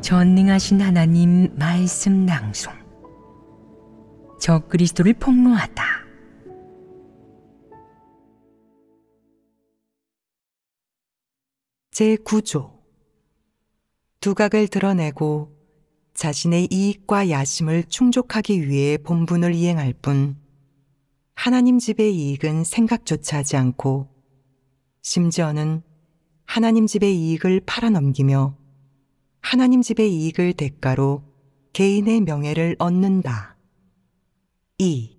전능하신 하나님 말씀 낭송. 적그리스도를 폭로하다. 제9조. 두각을 드러내고 자신의 이익과 야심을 충족하기 위해 본분을 이행할 뿐 하나님 집의 이익은 생각조차 하지 않고 심지어는 하나님 집의 이익을 팔아넘기며 하나님 집의 이익을 대가로 개인의 명예를 얻는다. 2.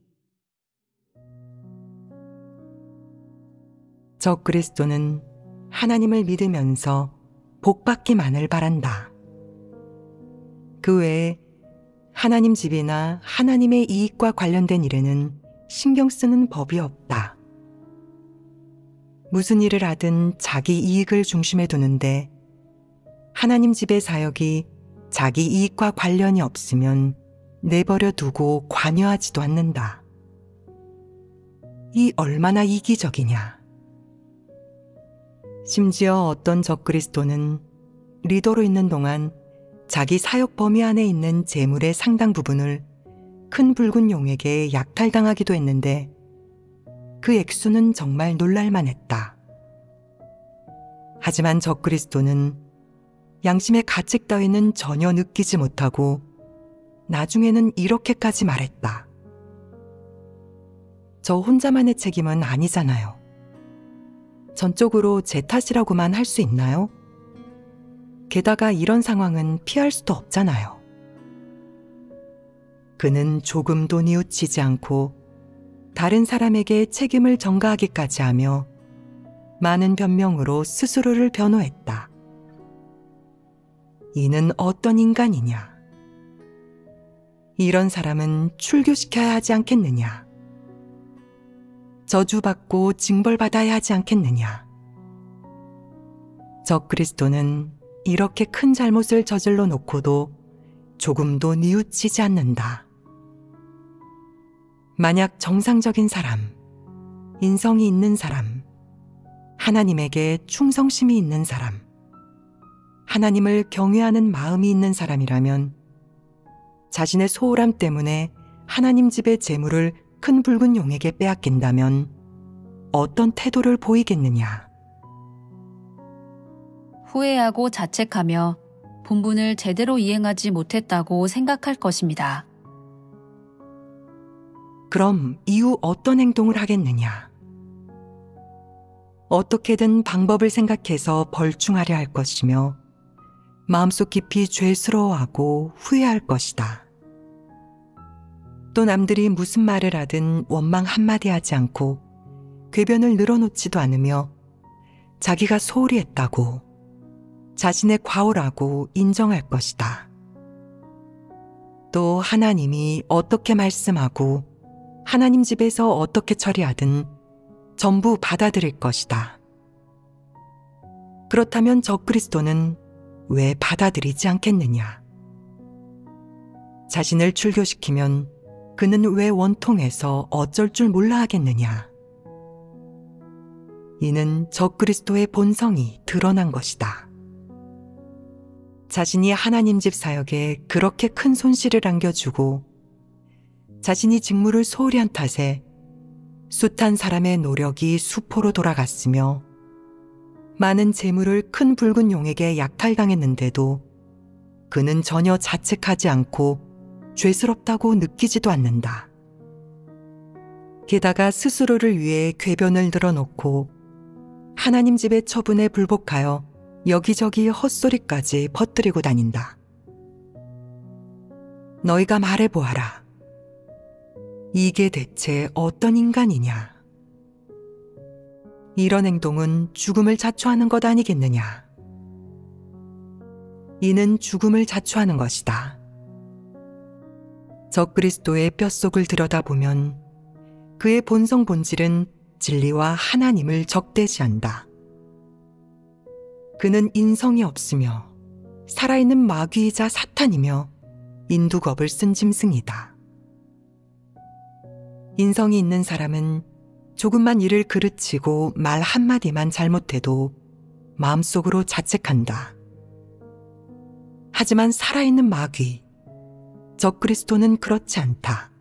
적그리스도는 하나님을 믿으면서 복받기만을 바란다. 그 외에 하나님 집이나 하나님의 이익과 관련된 일에는 신경 쓰는 법이 없다. 무슨 일을 하든 자기 이익을 중심에 두는데 하나님 집의 사역이 자기 이익과 관련이 없으면 내버려 두고 관여하지도 않는다. 이 얼마나 이기적이냐. 심지어 어떤 적그리스도는 리더로 있는 동안 자기 사역 범위 안에 있는 재물의 상당 부분을 큰 붉은 용에게 약탈당하기도 했는데 그 액수는 정말 놀랄만했다. 하지만 적그리스도는 양심의 가책 따위는 전혀 느끼지 못하고 나중에는 이렇게까지 말했다. 저 혼자만의 책임은 아니잖아요. 전적으로 제 탓이라고만 할 수 있나요? 게다가 이런 상황은 피할 수도 없잖아요. 그는 조금도 뉘우치지 않고 다른 사람에게 책임을 전가하기까지 하며 많은 변명으로 스스로를 변호했다. 이는 어떤 인간이냐? 이런 사람은 출교시켜야 하지 않겠느냐? 저주받고 징벌받아야 하지 않겠느냐? 적그리스도는 이렇게 큰 잘못을 저질러 놓고도 조금도 뉘우치지 않는다. 만약 정상적인 사람, 인성이 있는 사람, 하나님에게 충성심이 있는 사람, 하나님을 경외하는 마음이 있는 사람이라면 자신의 소홀함 때문에 하나님 집의 재물을 큰 붉은 용에게 빼앗긴다면 어떤 태도를 보이겠느냐. 후회하고 자책하며 본분을 제대로 이행하지 못했다고 생각할 것입니다. 그럼 이후 어떤 행동을 하겠느냐? 어떻게든 방법을 생각해서 벌충하려 할 것이며 마음속 깊이 죄스러워하고 후회할 것이다. 또 남들이 무슨 말을 하든 원망 한마디 하지 않고 궤변을 늘어놓지도 않으며 자기가 소홀히 했다고 자신의 과오라고 인정할 것이다. 또 하나님이 어떻게 말씀하고 하나님 집에서 어떻게 처리하든 전부 받아들일 것이다. 그렇다면 적그리스도는 왜 받아들이지 않겠느냐? 자신을 출교시키면 그는 왜 원통해서 어쩔 줄 몰라 하겠느냐? 이는 적그리스도의 본성이 드러난 것이다. 자신이 하나님 집 사역에 그렇게 큰 손실을 안겨주고 자신이 직무를 소홀히 한 탓에 숱한 사람의 노력이 수포로 돌아갔으며 많은 재물을 큰 붉은 용에게 약탈당했는데도 그는 전혀 자책하지 않고 죄스럽다고 느끼지도 않는다. 게다가 스스로를 위해 궤변을 늘어놓고 하나님 집의 처분에 불복하여 여기저기 헛소리까지 퍼뜨리고 다닌다. 너희가 말해보아라. 이게 대체 어떤 인간이냐? 이런 행동은 죽음을 자초하는 것 아니겠느냐? 이는 죽음을 자초하는 것이다. 적그리스도의 뼛속을 들여다보면 그의 본성 본질은 진리와 하나님을 적대시한다. 그는 인성이 없으며 살아있는 마귀이자 사탄이며 인두겁을 쓴 짐승이다. 인성이 있는 사람은 조금만 일을 그르치고 말 한마디만 잘못해도 마음속으로 자책한다. 하지만 살아있는 마귀, 적그리스도는 그렇지 않다.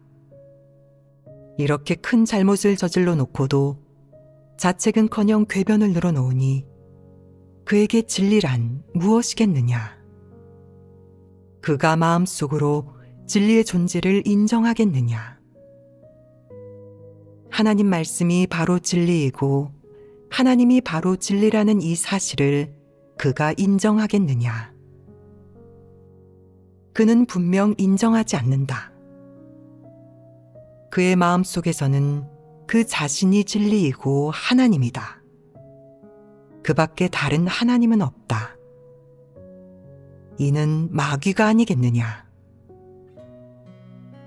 이렇게 큰 잘못을 저질러 놓고도 자책은커녕 궤변을 늘어놓으니 그에게 진리란 무엇이겠느냐? 그가 마음속으로 진리의 존재를 인정하겠느냐? 하나님 말씀이 바로 진리이고 하나님이 바로 진리라는 이 사실을 그가 인정하겠느냐? 그는 분명 인정하지 않는다. 그의 마음속에서는 그 자신이 진리이고 하나님이다. 그 밖에 다른 하나님은 없다. 이는 마귀가 아니겠느냐?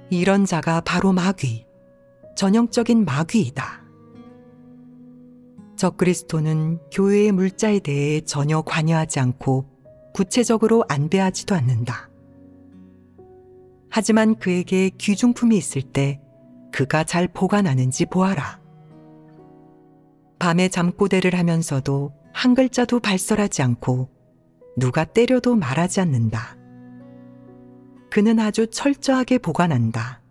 이런 자가 바로 마귀, 전형적인 마귀이다. 적그리스도는 교회의 물자에 대해 전혀 관여하지 않고 구체적으로 안배하지도 않는다. 하지만 그에게 귀중품이 있을 때 그가 잘 보관하는지 보아라. 밤에 잠꼬대를 하면서도 한 글자도 발설하지 않고 누가 때려도 말하지 않는다. 그는 아주 철저하게 보관한다.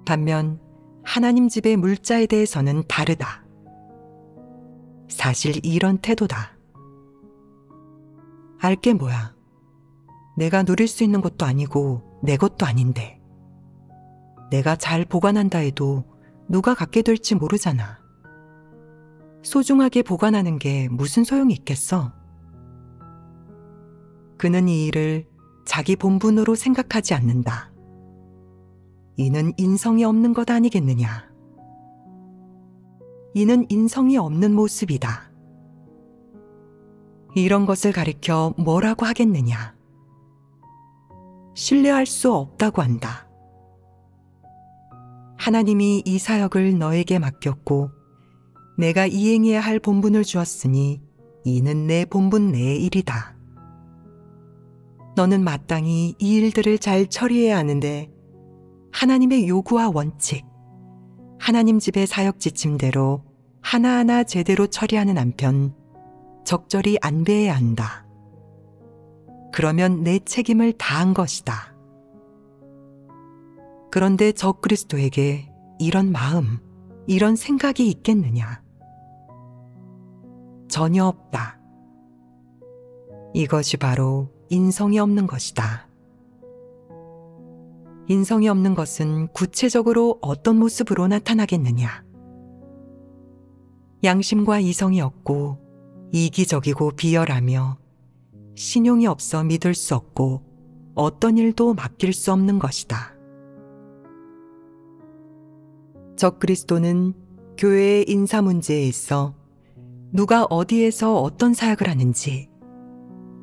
반면 하나님 집의 물자에 대해서는 다르다. 사실 이런 태도다. 알게 뭐야. 내가 누릴 수 있는 것도 아니고 내 것도 아닌데. 내가 잘 보관한다 해도 누가 갖게 될지 모르잖아. 소중하게 보관하는 게 무슨 소용이 있겠어? 그는 이 일을 자기 본분으로 생각하지 않는다. 이는 인성이 없는 것 아니겠느냐? 이는 인성이 없는 모습이다. 이런 것을 가리켜 뭐라고 하겠느냐? 신뢰할 수 없다고 한다. 하나님이 이 사역을 너에게 맡겼고 내가 이행해야 할 본분을 주었으니 이는 내 본분 내의 일이다. 너는 마땅히 이 일들을 잘 처리해야 하는데 하나님의 요구와 원칙, 하나님 집의 사역 지침대로 하나하나 제대로 처리하는 한편 적절히 안배해야 한다. 그러면 내 책임을 다한 것이다. 그런데 적그리스도에게 이런 마음, 이런 생각이 있겠느냐? 전혀 없다. 이것이 바로 인성이 없는 것이다. 인성이 없는 것은 구체적으로 어떤 모습으로 나타나겠느냐? 양심과 이성이 없고 이기적이고 비열하며 신용이 없어 믿을 수 없고 어떤 일도 맡길 수 없는 것이다. 적그리스도는 교회의 인사 문제에 있어 누가 어디에서 어떤 사역을 하는지,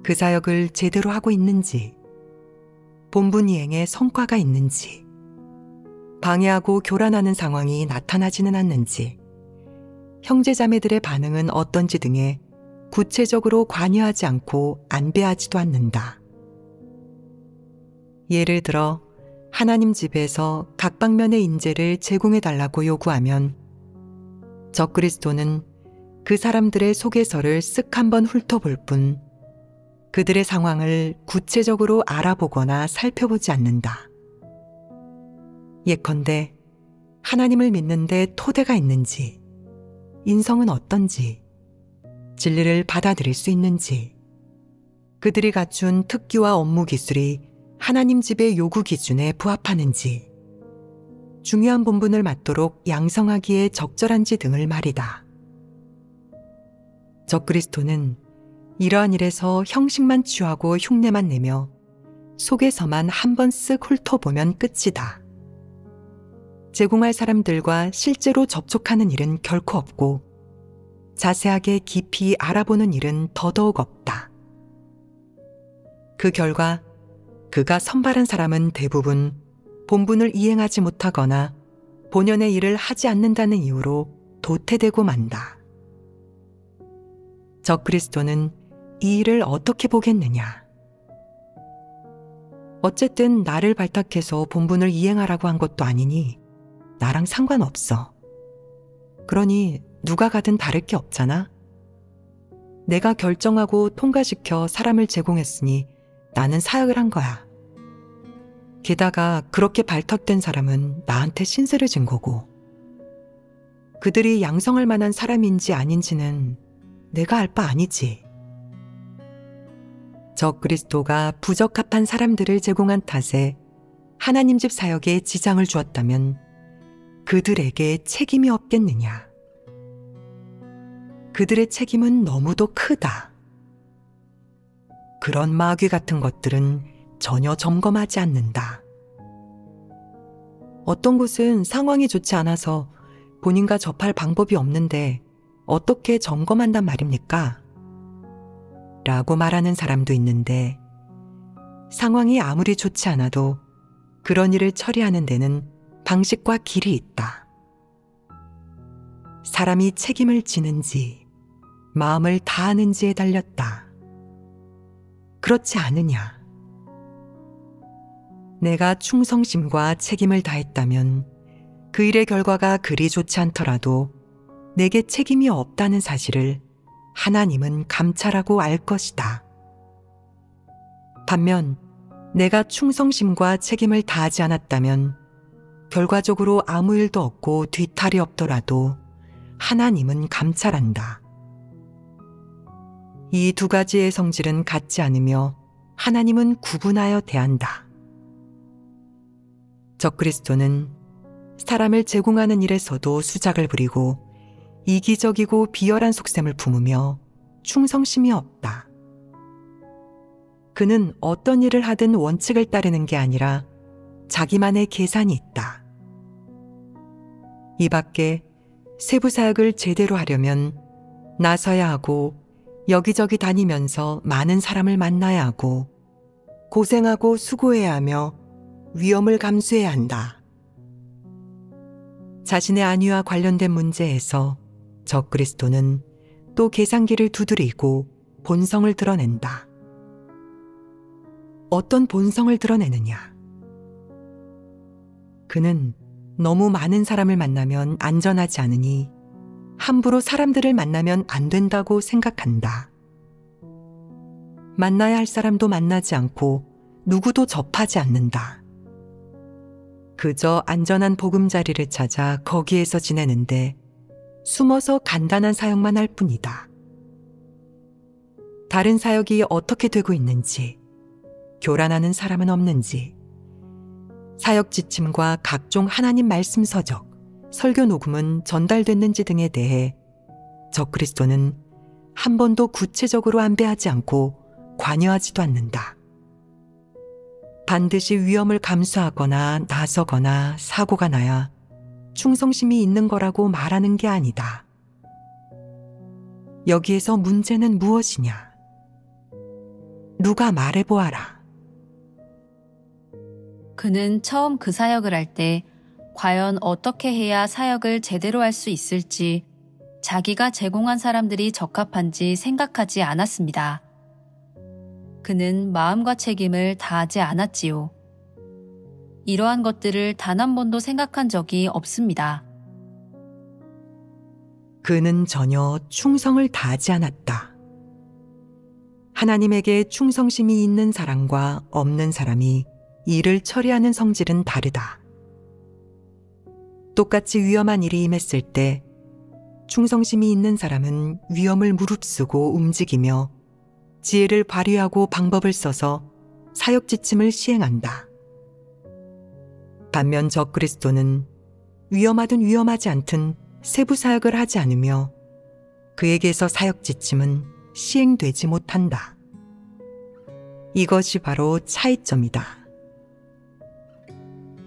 그 사역을 제대로 하고 있는지, 본분 이행에 성과가 있는지, 방해하고 교란하는 상황이 나타나지는 않는지, 형제자매들의 반응은 어떤지 등에 구체적으로 관여하지 않고 안배하지도 않는다. 예를 들어 하나님 집에서 각 방면의 인재를 제공해달라고 요구하면 적그리스도는 그 사람들의 소개서를 쓱 한번 훑어볼 뿐 그들의 상황을 구체적으로 알아보거나 살펴보지 않는다. 예컨대 하나님을 믿는데 토대가 있는지, 인성은 어떤지, 진리를 받아들일 수 있는지, 그들이 갖춘 특기와 업무 기술이 하나님 집의 요구 기준에 부합하는지, 중요한 본분을 맡도록 양성하기에 적절한지 등을 말이다. 적그리스도는 이러한 일에서 형식만 취하고 흉내만 내며 속에서만 한번 쓱 훑어보면 끝이다. 제공할 사람들과 실제로 접촉하는 일은 결코 없고 자세하게 깊이 알아보는 일은 더더욱 없다. 그 결과 그가 선발한 사람은 대부분 본분을 이행하지 못하거나 본연의 일을 하지 않는다는 이유로 도태되고 만다. 적그리스도는 이 일을 어떻게 보겠느냐? 어쨌든 나를 발탁해서 본분을 이행하라고 한 것도 아니니 나랑 상관없어. 그러니 누가 가든 다를 게 없잖아. 내가 결정하고 통과시켜 사람을 제공했으니 나는 사역을 한 거야. 게다가 그렇게 발탁된 사람은 나한테 신세를 진 거고, 그들이 양성할 만한 사람인지 아닌지는 내가 알 바 아니지. 적그리스도가 부적합한 사람들을 제공한 탓에 하나님 집 사역에 지장을 주었다면 그들에게 책임이 없겠느냐. 그들의 책임은 너무도 크다. 그런 마귀 같은 것들은 전혀 점검하지 않는다. 어떤 곳은 상황이 좋지 않아서 본인과 접할 방법이 없는데 어떻게 점검한단 말입니까? 라고 말하는 사람도 있는데, 상황이 아무리 좋지 않아도 그런 일을 처리하는 데는 방식과 길이 있다. 사람이 책임을 지는지 마음을 다하는지에 달렸다. 그렇지 않으냐? 내가 충성심과 책임을 다했다면 그 일의 결과가 그리 좋지 않더라도 내게 책임이 없다는 사실을 하나님은 감찰하고 알 것이다. 반면 내가 충성심과 책임을 다하지 않았다면 결과적으로 아무 일도 없고 뒤탈이 없더라도 하나님은 감찰한다. 이 두 가지의 성질은 같지 않으며 하나님은 구분하여 대한다. 적그리스도는 사람을 제공하는 일에서도 수작을 부리고 이기적이고 비열한 속셈을 품으며 충성심이 없다. 그는 어떤 일을 하든 원칙을 따르는 게 아니라 자기만의 계산이 있다. 이 밖에 세부 사역을 제대로 하려면 나서야 하고 여기저기 다니면서 많은 사람을 만나야 하고 고생하고 수고해야 하며 위험을 감수해야 한다. 자신의 안위와 관련된 문제에서 적그리스도는 또 계산기를 두드리고 본성을 드러낸다. 어떤 본성을 드러내느냐? 그는 너무 많은 사람을 만나면 안전하지 않으니 함부로 사람들을 만나면 안 된다고 생각한다. 만나야 할 사람도 만나지 않고 누구도 접하지 않는다. 그저 안전한 보금자리를 찾아 거기에서 지내는데 숨어서 간단한 사역만 할 뿐이다. 다른 사역이 어떻게 되고 있는지, 교란하는 사람은 없는지, 사역 지침과 각종 하나님 말씀 서적, 설교 녹음은 전달됐는지 등에 대해 적그리스도는 한 번도 구체적으로 안배하지 않고 관여하지도 않는다. 반드시 위험을 감수하거나 나서거나 사고가 나야 충성심이 있는 거라고 말하는 게 아니다. 여기에서 문제는 무엇이냐? 누가 말해보아라. 그는 처음 그 사역을 할 때 과연 어떻게 해야 사역을 제대로 할 수 있을지 자기가 제공한 사람들이 적합한지 생각하지 않았습니다. 그는 마음과 책임을 다하지 않았지요. 이러한 것들을 단 한 번도 생각한 적이 없습니다. 그는 전혀 충성을 다하지 않았다. 하나님에게 충성심이 있는 사람과 없는 사람이 일을 처리하는 성질은 다르다. 똑같이 위험한 일이 임했을 때 충성심이 있는 사람은 위험을 무릅쓰고 움직이며 지혜를 발휘하고 방법을 써서 사역 지침을 시행한다. 반면 적그리스도는 위험하든 위험하지 않든 세부 사역을 하지 않으며 그에게서 사역 지침은 시행되지 못한다. 이것이 바로 차이점이다.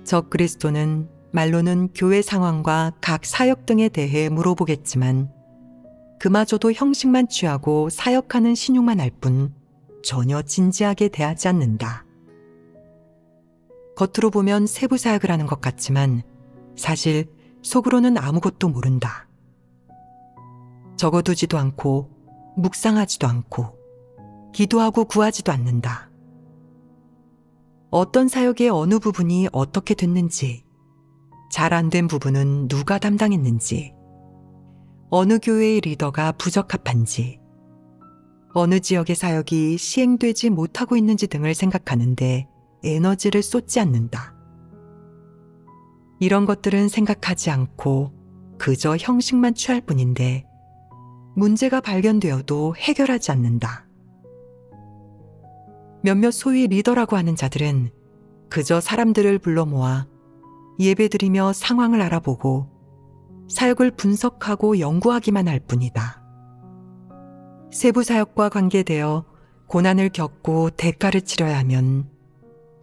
적그리스도는 말로는 교회 상황과 각 사역 등에 대해 물어보겠지만 그마저도 형식만 취하고 사역하는 신용만 할 뿐 전혀 진지하게 대하지 않는다. 겉으로 보면 세부 사역을 하는 것 같지만 사실 속으로는 아무것도 모른다. 적어두지도 않고 묵상하지도 않고 기도하고 구하지도 않는다. 어떤 사역의 어느 부분이 어떻게 됐는지, 잘 안 된 부분은 누가 담당했는지, 어느 교회의 리더가 부적합한지, 어느 지역의 사역이 시행되지 못하고 있는지 등을 생각하는데 에너지를 쏟지 않는다. 이런 것들은 생각하지 않고 그저 형식만 취할 뿐인데 문제가 발견되어도 해결하지 않는다. 몇몇 소위 리더라고 하는 자들은 그저 사람들을 불러 모아 예배드리며 상황을 알아보고 사역을 분석하고 연구하기만 할 뿐이다. 세부 사역과 관계되어 고난을 겪고 대가를 치러야 하면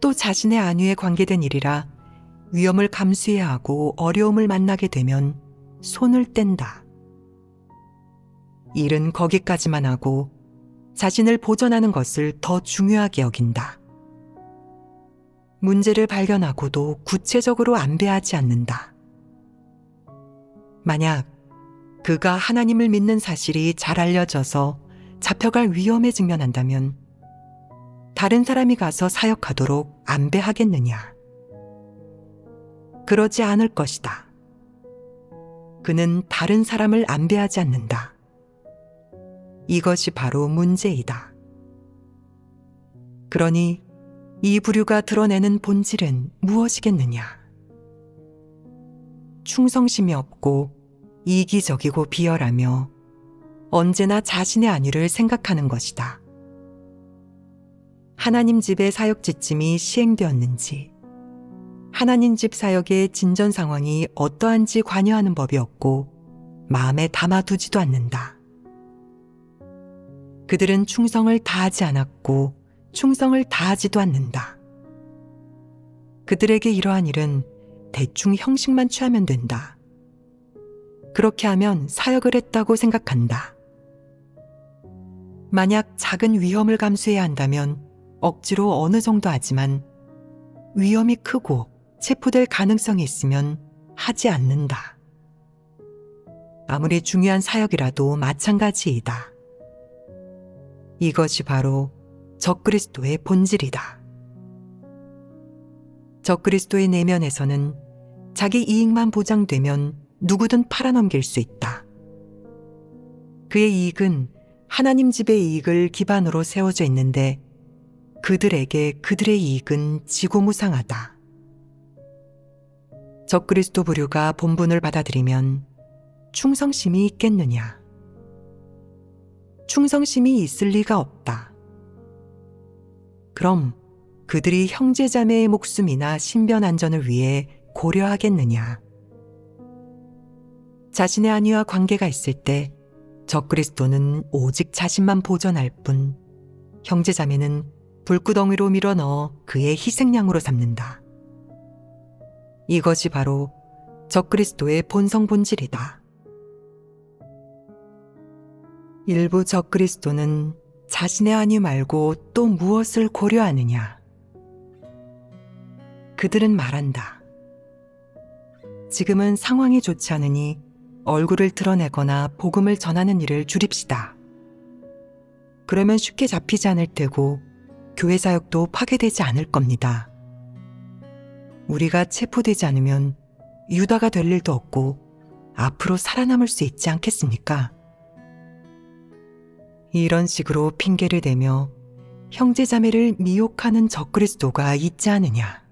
또 자신의 안위에 관계된 일이라 위험을 감수해야 하고 어려움을 만나게 되면 손을 뗀다. 일은 거기까지만 하고 자신을 보전하는 것을 더 중요하게 여긴다. 문제를 발견하고도 구체적으로 안배하지 않는다. 만약 그가 하나님을 믿는 사실이 잘 알려져서 잡혀갈 위험에 직면한다면 다른 사람이 가서 사역하도록 안배하겠느냐? 그러지 않을 것이다. 그는 다른 사람을 안배하지 않는다. 이것이 바로 문제이다. 그러니 이 부류가 드러내는 본질은 무엇이겠느냐? 충성심이 없고 이기적이고 비열하며 언제나 자신의 안위를 생각하는 것이다. 하나님 집의 사역 지침이 시행되었는지, 하나님 집 사역의 진전 상황이 어떠한지 관여하는 법이 없고 마음에 담아두지도 않는다. 그들은 충성을 다하지 않았고 충성을 다하지도 않는다. 그들에게 이러한 일은 대충 형식만 취하면 된다. 그렇게 하면 사역을 했다고 생각한다. 만약 작은 위험을 감수해야 한다면 억지로 어느 정도 하지만 위험이 크고 체포될 가능성이 있으면 하지 않는다. 아무리 중요한 사역이라도 마찬가지이다. 이것이 바로 적그리스도의 본질이다. 적그리스도의 내면에서는 자기 이익만 보장되면 누구든 팔아넘길 수 있다. 그의 이익은 하나님 집의 이익을 기반으로 세워져 있는데 그들에게 그들의 이익은 지고무상하다. 적그리스도 부류가 본분을 받아들이면 충성심이 있겠느냐? 충성심이 있을 리가 없다. 그럼 그들이 형제자매의 목숨이나 신변 안전을 위해 고려하겠느냐? 자신의 안위와 관계가 있을 때 적그리스도는 오직 자신만 보전할 뿐 형제자매는 불구덩이로 밀어넣어 그의 희생양으로 삼는다. 이것이 바로 적그리스도의 본성 본질이다. 일부 적그리스도는 자신의 안위 말고 또 무엇을 고려하느냐? 그들은 말한다. 지금은 상황이 좋지 않으니 얼굴을 드러내거나 복음을 전하는 일을 줄입시다. 그러면 쉽게 잡히지 않을 테고 교회 사역도 파괴되지 않을 겁니다. 우리가 체포되지 않으면 유다가 될 일도 없고 앞으로 살아남을 수 있지 않겠습니까? 이런 식으로 핑계를 대며 형제자매를 미혹하는 적그리스도가 있지 않느냐.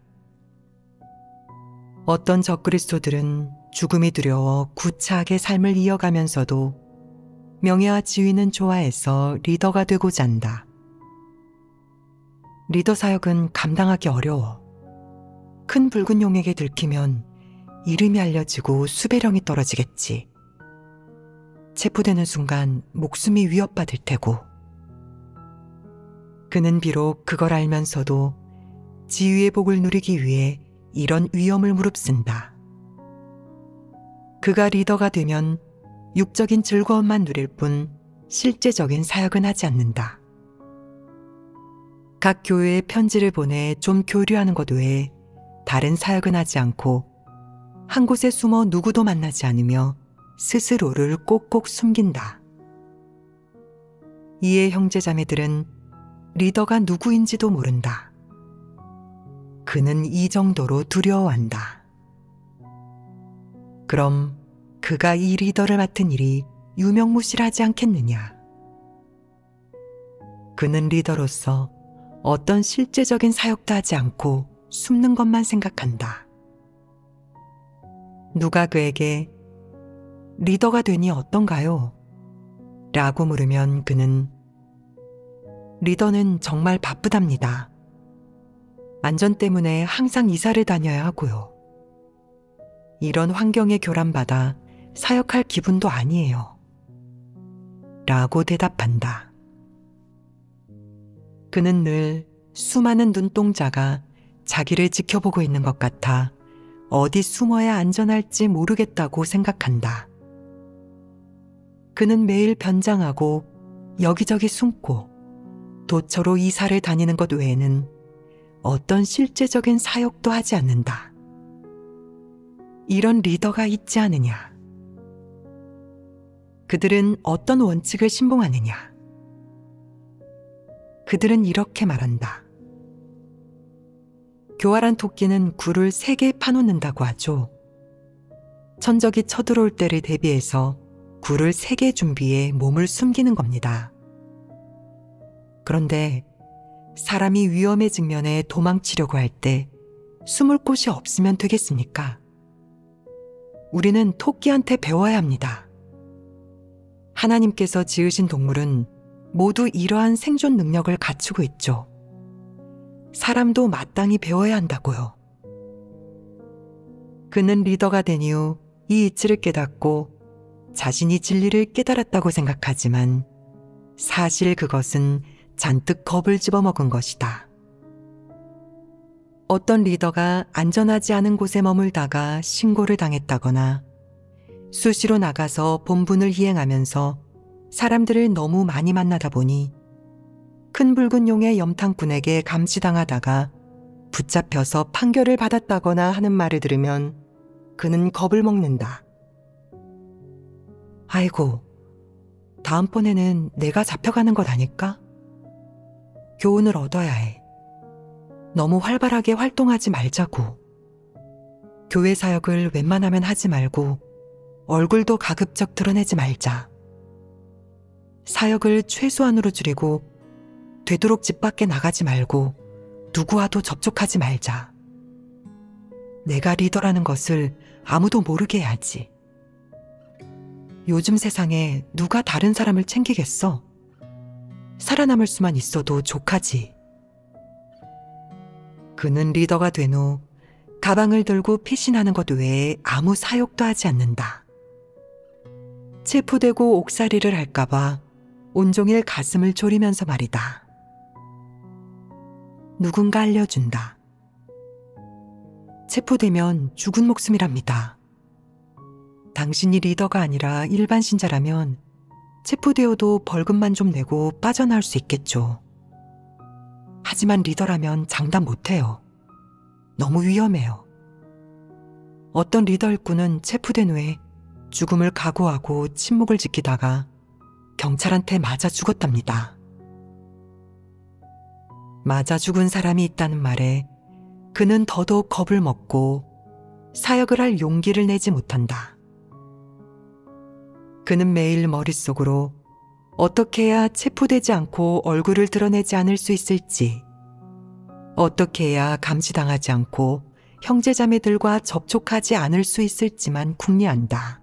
어떤 적그리스도들은 죽음이 두려워 구차하게 삶을 이어가면서도 명예와 지위는 좋아해서 리더가 되고자 한다. 리더 사역은 감당하기 어려워. 큰 붉은 용에게 들키면 이름이 알려지고 수배령이 떨어지겠지. 체포되는 순간 목숨이 위협받을 테고. 그는 비록 그걸 알면서도 지위의 복을 누리기 위해 이런 위험을 무릅쓴다. 그가 리더가 되면 육적인 즐거움만 누릴 뿐 실제적인 사역은 하지 않는다. 각 교회에 편지를 보내 좀 교류하는 것 외에 다른 사역은 하지 않고 한 곳에 숨어 누구도 만나지 않으며 스스로를 꼭꼭 숨긴다. 이에 형제자매들은 리더가 누구인지도 모른다. 그는 이 정도로 두려워한다. 그럼 그가 이 리더를 맡은 일이 유명무실하지 않겠느냐? 그는 리더로서 어떤 실제적인 사역도 하지 않고 숨는 것만 생각한다. 누가 그에게 리더가 되니 어떤가요? 라고 물으면 그는 리더는 정말 바쁘답니다. 안전 때문에 항상 이사를 다녀야 하고요. 이런 환경에 교란받아 사역할 기분도 아니에요. 라고 대답한다. 그는 늘 수많은 눈동자가 자기를 지켜보고 있는 것 같아 어디 숨어야 안전할지 모르겠다고 생각한다. 그는 매일 변장하고 여기저기 숨고 도처로 이사를 다니는 것 외에는 어떤 실제적인 사역도 하지 않는다. 이런 리더가 있지 않느냐? 그들은 어떤 원칙을 신봉하느냐? 그들은 이렇게 말한다. 교활한 토끼는 굴을 3개 파놓는다고 하죠. 천적이 쳐들어올 때를 대비해서 굴을 3개 준비해 몸을 숨기는 겁니다. 그런데 사람이 위험의 직면에 도망치려고 할 때 숨을 곳이 없으면 되겠습니까? 우리는 토끼한테 배워야 합니다. 하나님께서 지으신 동물은 모두 이러한 생존 능력을 갖추고 있죠. 사람도 마땅히 배워야 한다고요. 그는 리더가 된 이후 이 이치를 깨닫고 자신이 진리를 깨달았다고 생각하지만 사실 그것은 잔뜩 겁을 집어먹은 것이다. 어떤 리더가 안전하지 않은 곳에 머물다가 신고를 당했다거나 수시로 나가서 본분을 이행하면서 사람들을 너무 많이 만나다 보니 큰 붉은 용의 염탐꾼에게 감시당하다가 붙잡혀서 판결을 받았다거나 하는 말을 들으면 그는 겁을 먹는다. 아이고, 다음번에는 내가 잡혀가는 것 아닐까? 교훈을 얻어야 해. 너무 활발하게 활동하지 말자고. 교회 사역을 웬만하면 하지 말고 얼굴도 가급적 드러내지 말자. 사역을 최소한으로 줄이고 되도록 집 밖에 나가지 말고 누구와도 접촉하지 말자. 내가 리더라는 것을 아무도 모르게 해야지. 요즘 세상에 누가 다른 사람을 챙기겠어? 살아남을 수만 있어도 족하지. 그는 리더가 된 후 가방을 들고 피신하는 것 외에 아무 사역도 하지 않는다. 체포되고 옥살이를 할까봐 온종일 가슴을 졸이면서 말이다. 누군가 알려준다. 체포되면 죽은 목숨이랍니다. 당신이 리더가 아니라 일반 신자라면 체포되어도 벌금만 좀 내고 빠져나올 수 있겠죠. 하지만 리더라면 장담 못해요. 너무 위험해요. 어떤 리더 일꾼은 체포된 후에 죽음을 각오하고 침묵을 지키다가 경찰한테 맞아 죽었답니다. 맞아 죽은 사람이 있다는 말에 그는 더더욱 겁을 먹고 사역을 할 용기를 내지 못한다. 그는 매일 머릿속으로 어떻게 해야 체포되지 않고 얼굴을 드러내지 않을 수 있을지, 어떻게 해야 감시당하지 않고 형제자매들과 접촉하지 않을 수 있을지만 궁리한다.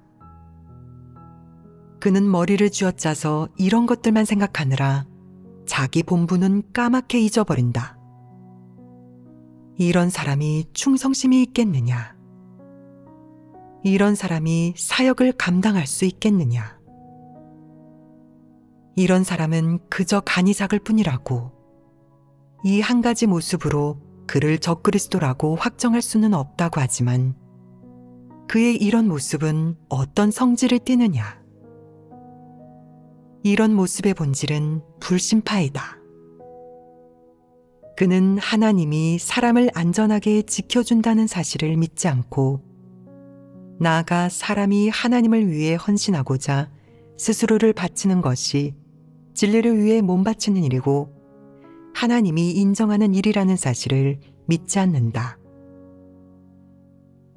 그는 머리를 쥐어짜서 이런 것들만 생각하느라 자기 본분은 까맣게 잊어버린다. 이런 사람이 충성심이 있겠느냐? 이런 사람이 사역을 감당할 수 있겠느냐? 이런 사람은 그저 간이삭을 뿐이라고, 이 한 가지 모습으로 그를 적그리스도라고 확정할 수는 없다고 하지만 그의 이런 모습은 어떤 성질을 띠느냐? 이런 모습의 본질은 불신파이다. 그는 하나님이 사람을 안전하게 지켜준다는 사실을 믿지 않고 나아가 사람이 하나님을 위해 헌신하고자 스스로를 바치는 것이 진리를 위해 몸 바치는 일이고 하나님이 인정하는 일이라는 사실을 믿지 않는다.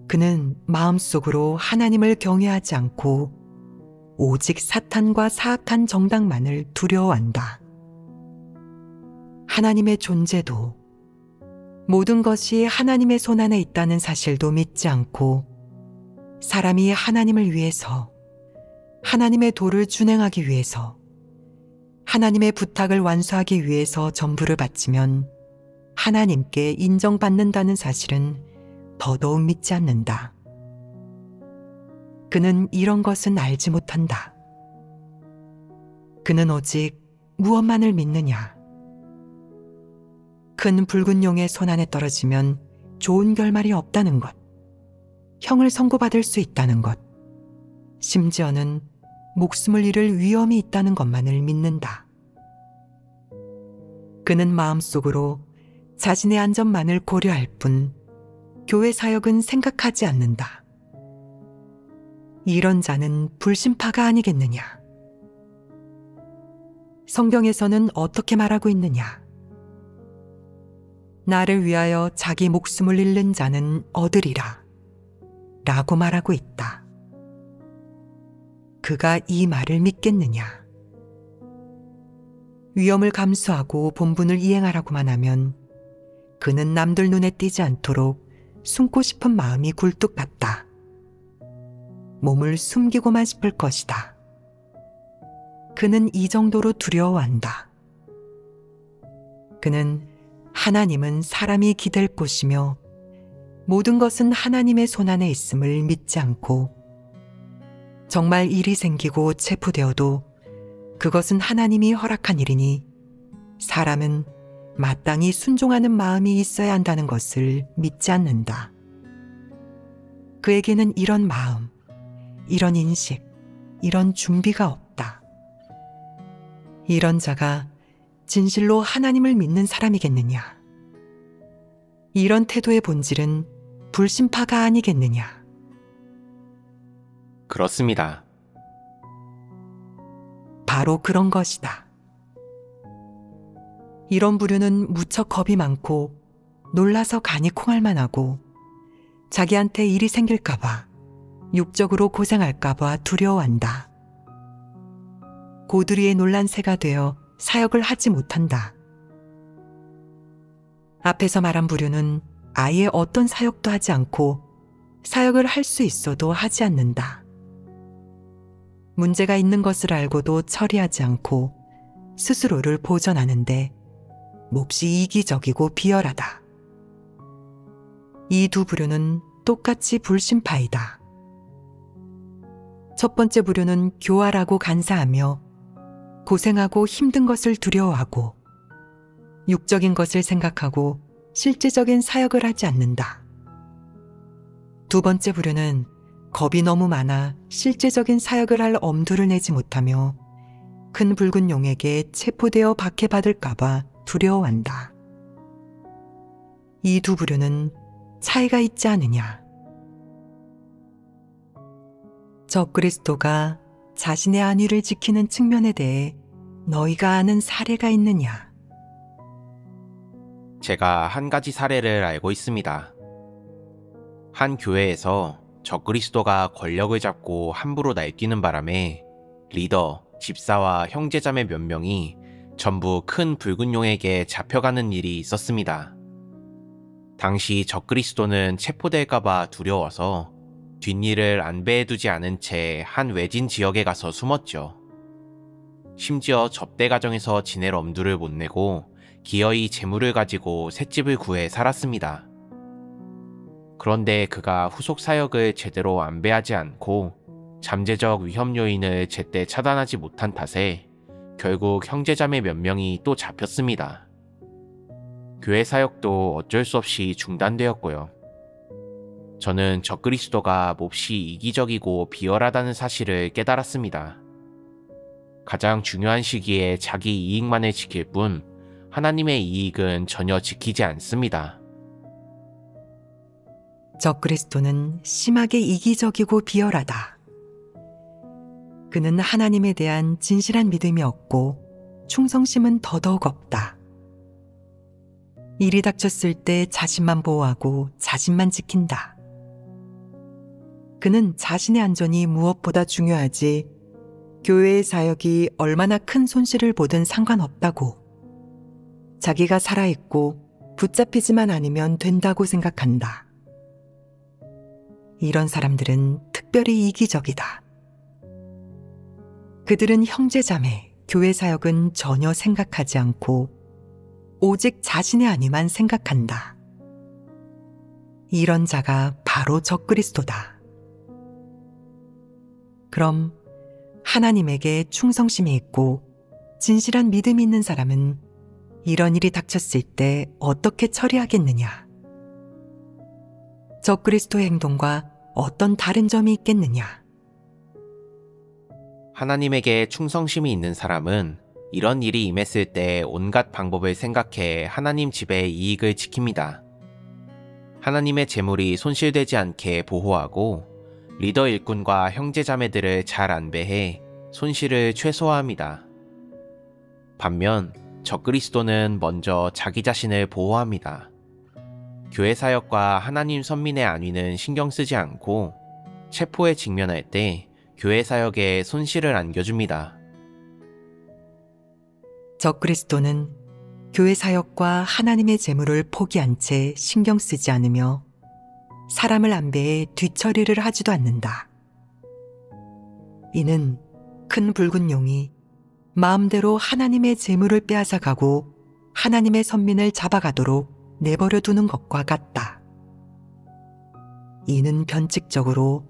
그는 마음속으로 하나님을 경외하지 않고 오직 사탄과 사악한 정당만을 두려워한다. 하나님의 존재도, 모든 것이 하나님의 손안에 있다는 사실도 믿지 않고 사람이 하나님을 위해서, 하나님의 도를 준행하기 위해서, 하나님의 부탁을 완수하기 위해서 전부를 바치면 하나님께 인정받는다는 사실은 더더욱 믿지 않는다. 그는 이런 것은 알지 못한다. 그는 오직 무엇만을 믿느냐? 큰 붉은 용의 손안에 떨어지면 좋은 결말이 없다는 것, 형을 선고받을 수 있다는 것, 심지어는 목숨을 잃을 위험이 있다는 것만을 믿는다. 그는 마음속으로 자신의 안전만을 고려할 뿐 교회 사역은 생각하지 않는다. 이런 자는 불신파가 아니겠느냐? 성경에서는 어떻게 말하고 있느냐? 나를 위하여 자기 목숨을 잃는 자는 얻으리라 라고 말하고 있다. 그가 이 말을 믿겠느냐? 위험을 감수하고 본분을 이행하라고만 하면 그는 남들 눈에 띄지 않도록 숨고 싶은 마음이 굴뚝 같다. 몸을 숨기고만 싶을 것이다. 그는 이 정도로 두려워한다. 그는 하나님은 사람이 기댈 곳이며 모든 것은 하나님의 손안에 있음을 믿지 않고 정말 일이 생기고 체포되어도 그것은 하나님이 허락한 일이니 사람은 마땅히 순종하는 마음이 있어야 한다는 것을 믿지 않는다. 그에게는 이런 마음, 이런 인식, 이런 준비가 없다. 이런 자가 진실로 하나님을 믿는 사람이겠느냐? 이런 태도의 본질은 불신파가 아니겠느냐? 그렇습니다. 바로 그런 것이다. 이런 부류는 무척 겁이 많고 놀라서 간이 콩알만 하고 자기한테 일이 생길까봐, 육적으로 고생할까봐 두려워한다. 고드리의 논란새가 되어 사역을 하지 못한다. 앞에서 말한 부류는 아예 어떤 사역도 하지 않고 사역을 할 수 있어도 하지 않는다. 문제가 있는 것을 알고도 처리하지 않고 스스로를 보전하는데 몹시 이기적이고 비열하다. 이 두 부류는 똑같이 불신파이다. 첫 번째 부류는 교활하고 간사하며 고생하고 힘든 것을 두려워하고 육적인 것을 생각하고 실제적인 사역을 하지 않는다. 두 번째 부류는 겁이 너무 많아 실제적인 사역을 할 엄두를 내지 못하며 큰 붉은 용에게 체포되어 박해받을까봐 두려워한다. 이 두 부류는 차이가 있지 않느냐? 적그리스도가 자신의 안위를 지키는 측면에 대해 너희가 아는 사례가 있느냐? 제가 한 가지 사례를 알고 있습니다. 한 교회에서 적그리스도가 권력을 잡고 함부로 날뛰는 바람에 리더, 집사와 형제자매 몇 명이 전부 큰 붉은 용에게 잡혀가는 일이 있었습니다. 당시 적그리스도는 체포될까봐 두려워서 뒷일을 안배해두지 않은 채 한 외진 지역에 가서 숨었죠. 심지어 접대 가정에서 지낼 엄두를 못 내고 기어이 재물을 가지고 셋집을 구해 살았습니다. 그런데 그가 후속 사역을 제대로 안배하지 않고 잠재적 위험 요인을 제때 차단하지 못한 탓에 결국 형제자매 몇 명이 또 잡혔습니다. 교회 사역도 어쩔 수 없이 중단되었고요. 저는 적그리스도가 몹시 이기적이고 비열하다는 사실을 깨달았습니다. 가장 중요한 시기에 자기 이익만을 지킬 뿐 하나님의 이익은 전혀 지키지 않습니다. 적그리스도는 심하게 이기적이고 비열하다. 그는 하나님에 대한 진실한 믿음이 없고 충성심은 더더욱 없다. 일이 닥쳤을 때 자신만 보호하고 자신만 지킨다. 그는 자신의 안전이 무엇보다 중요하지 교회의 사역이 얼마나 큰 손실을 보든 상관없다고, 자기가 살아있고 붙잡히지만 않으면 된다고 생각한다. 이런 사람들은 특별히 이기적이다. 그들은 형제자매, 교회 사역은 전혀 생각하지 않고 오직 자신의 안위만 생각한다. 이런 자가 바로 적그리스도다. 그럼 하나님에게 충성심이 있고 진실한 믿음이 있는 사람은 이런 일이 닥쳤을 때 어떻게 처리하겠느냐? 적그리스도의 행동과 어떤 다른 점이 있겠느냐? 하나님에게 충성심이 있는 사람은 이런 일이 임했을 때 온갖 방법을 생각해 하나님 집의 이익을 지킵니다. 하나님의 재물이 손실되지 않게 보호하고 리더 일꾼과 형제자매들을 잘 안배해 손실을 최소화합니다. 반면 적그리스도는 먼저 자기 자신을 보호합니다. 교회 사역과 하나님 선민의 안위는 신경 쓰지 않고 체포에 직면할 때 교회 사역에 손실을 안겨줍니다. 적그리스도는 교회 사역과 하나님의 재물을 포기한 채 신경 쓰지 않으며 사람을 안배해 뒤처리를 하지도 않는다. 이는 큰 붉은 용이 마음대로 하나님의 재물을 빼앗아 가고 하나님의 선민을 잡아가도록 내버려 두는 것과 같다. 이는 변칙적으로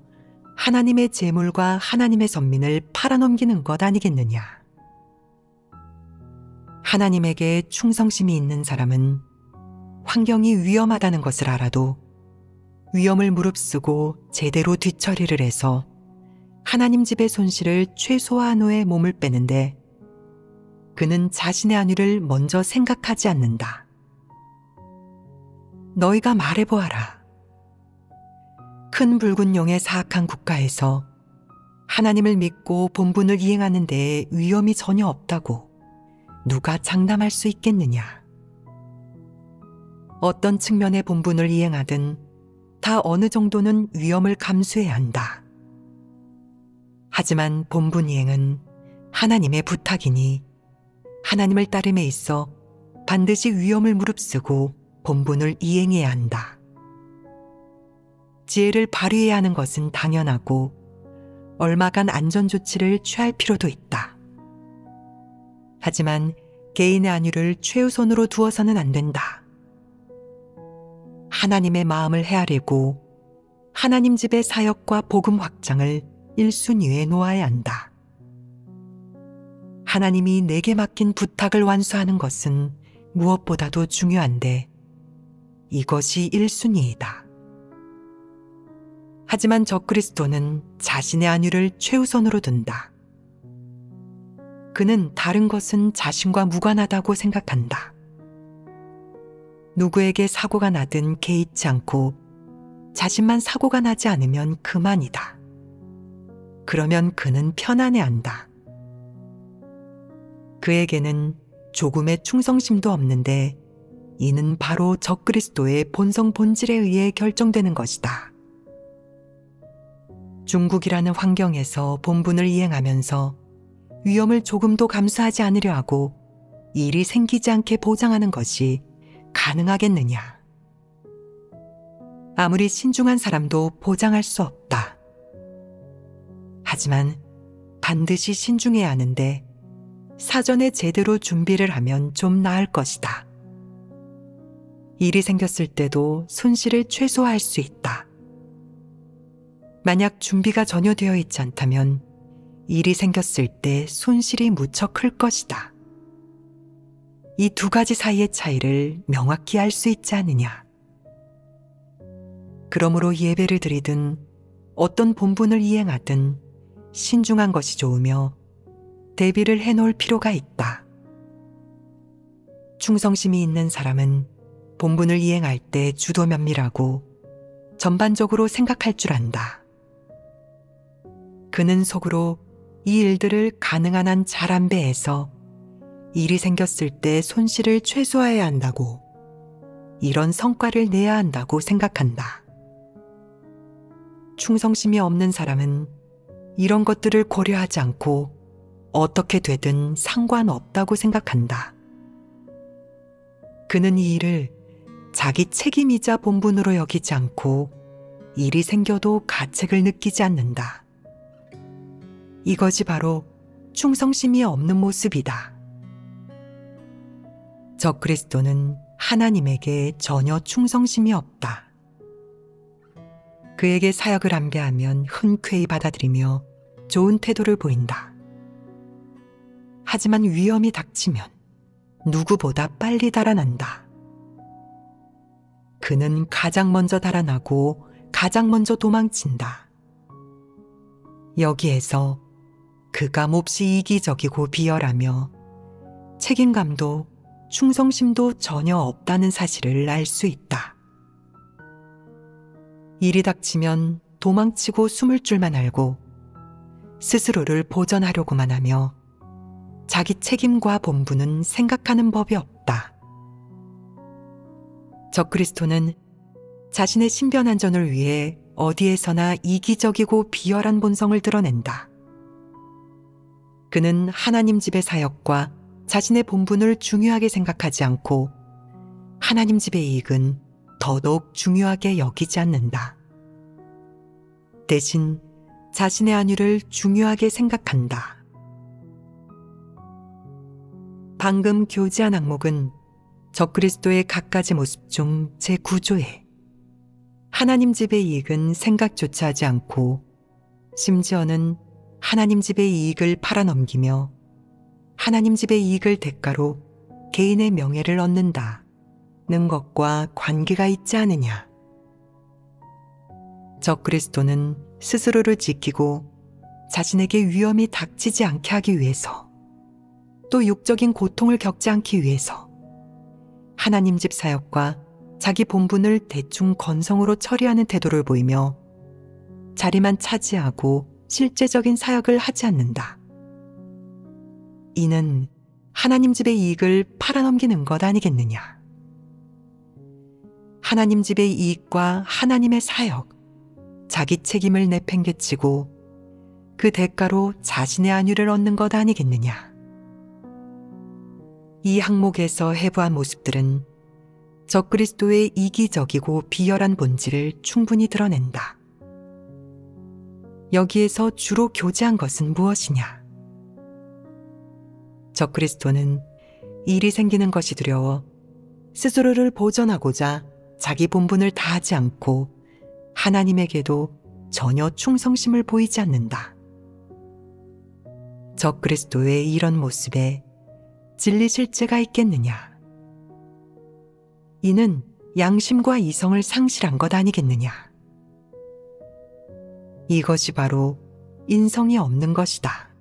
하나님의 재물과 하나님의 선민을 팔아넘기는 것 아니겠느냐. 하나님에게 충성심이 있는 사람은 환경이 위험하다는 것을 알아도 위험을 무릅쓰고 제대로 뒤처리를 해서 하나님 집의 손실을 최소화한 후에 몸을 빼는데 그는 자신의 안위를 먼저 생각하지 않는다. 너희가 말해보아라. 큰 붉은 용의 사악한 국가에서 하나님을 믿고 본분을 이행하는 데에 위험이 전혀 없다고 누가 장담할 수 있겠느냐. 어떤 측면의 본분을 이행하든 다 어느 정도는 위험을 감수해야 한다. 하지만 본분 이행은 하나님의 부탁이니 하나님을 따름에 있어 반드시 위험을 무릅쓰고 본분을 이행해야 한다. 지혜를 발휘해야 하는 것은 당연하고 얼마간 안전조치를 취할 필요도 있다. 하지만 개인의 안위를 최우선으로 두어서는 안 된다. 하나님의 마음을 헤아리고 하나님 집의 사역과 복음 확장을 1순위에 놓아야 한다. 하나님이 내게 맡긴 부탁을 완수하는 것은 무엇보다도 중요한데 이것이 1순위이다. 하지만 적그리스도는 자신의 안위를 최우선으로 둔다. 그는 다른 것은 자신과 무관하다고 생각한다. 누구에게 사고가 나든 개의치 않고 자신만 사고가 나지 않으면 그만이다. 그러면 그는 편안해한다. 그에게는 조금의 충성심도 없는데 이는 바로 적그리스도의 본성 본질에 의해 결정되는 것이다. 중국이라는 환경에서 본분을 이행하면서 위험을 조금도 감수하지 않으려 하고 일이 생기지 않게 보장하는 것이 가능하겠느냐. 아무리 신중한 사람도 보장할 수 없다. 하지만 반드시 신중해야 하는데 사전에 제대로 준비를 하면 좀 나을 것이다. 일이 생겼을 때도 손실을 최소화할 수 있다. 만약 준비가 전혀 되어 있지 않다면 일이 생겼을 때 손실이 무척 클 것이다. 이 두 가지 사이의 차이를 명확히 알 수 있지 않느냐. 그러므로 예배를 드리든 어떤 본분을 이행하든 신중한 것이 좋으며 대비를 해놓을 필요가 있다. 충성심이 있는 사람은 본분을 이행할 때 주도 면밀하고 전반적으로 생각할 줄 안다. 그는 속으로 이 일들을 가능한 한 잘 안배해서 일이 생겼을 때 손실을 최소화해야 한다고, 이런 성과를 내야 한다고 생각한다. 충성심이 없는 사람은 이런 것들을 고려하지 않고 어떻게 되든 상관없다고 생각한다. 그는 이 일을 자기 책임이자 본분으로 여기지 않고 일이 생겨도 가책을 느끼지 않는다. 이것이 바로 충성심이 없는 모습이다. 적그리스도는 하나님에게 전혀 충성심이 없다. 그에게 사역을 안배하면 흔쾌히 받아들이며 좋은 태도를 보인다. 하지만 위험이 닥치면 누구보다 빨리 달아난다. 그는 가장 먼저 달아나고 가장 먼저 도망친다. 여기에서 그가 몹시 이기적이고 비열하며 책임감도 충성심도 전혀 없다는 사실을 알 수 있다. 일이 닥치면 도망치고 숨을 줄만 알고 스스로를 보전하려고만 하며 자기 책임과 본분은 생각하는 법이 없다. 적그리스도는 자신의 신변안전을 위해 어디에서나 이기적이고 비열한 본성을 드러낸다. 그는 하나님 집의 사역과 자신의 본분을 중요하게 생각하지 않고 하나님 집의 이익은 더더욱 중요하게 여기지 않는다. 대신 자신의 안위를 중요하게 생각한다. 방금 교제한 항목은 적그리스도의 갖가지 모습 중 제9조에 하나님 집의 이익은 생각조차 하지 않고 심지어는 하나님 집의 이익을 팔아넘기며 하나님 집의 이익을 대가로 개인의 명예를 얻는다는 것과 관계가 있지 않으냐. 적그리스도는 스스로를 지키고 자신에게 위험이 닥치지 않게 하기 위해서 또 육적인 고통을 겪지 않기 위해서 하나님 집 사역과 자기 본분을 대충 건성으로 처리하는 태도를 보이며 자리만 차지하고 실제적인 사역을 하지 않는다. 이는 하나님 집의 이익을 팔아넘기는 것 아니겠느냐. 하나님 집의 이익과 하나님의 사역, 자기 책임을 내팽개치고 그 대가로 자신의 안위를 얻는 것 아니겠느냐. 이 항목에서 해부한 모습들은 적그리스도의 이기적이고 비열한 본질을 충분히 드러낸다. 여기에서 주로 교제한 것은 무엇이냐? 적그리스도는 일이 생기는 것이 두려워 스스로를 보전하고자 자기 본분을 다하지 않고 하나님에게도 전혀 충성심을 보이지 않는다. 적그리스도의 이런 모습에 진리 실제가 있겠느냐? 이는 양심과 이성을 상실한 것 아니겠느냐? 이것이 바로 인성이 없는 것이다.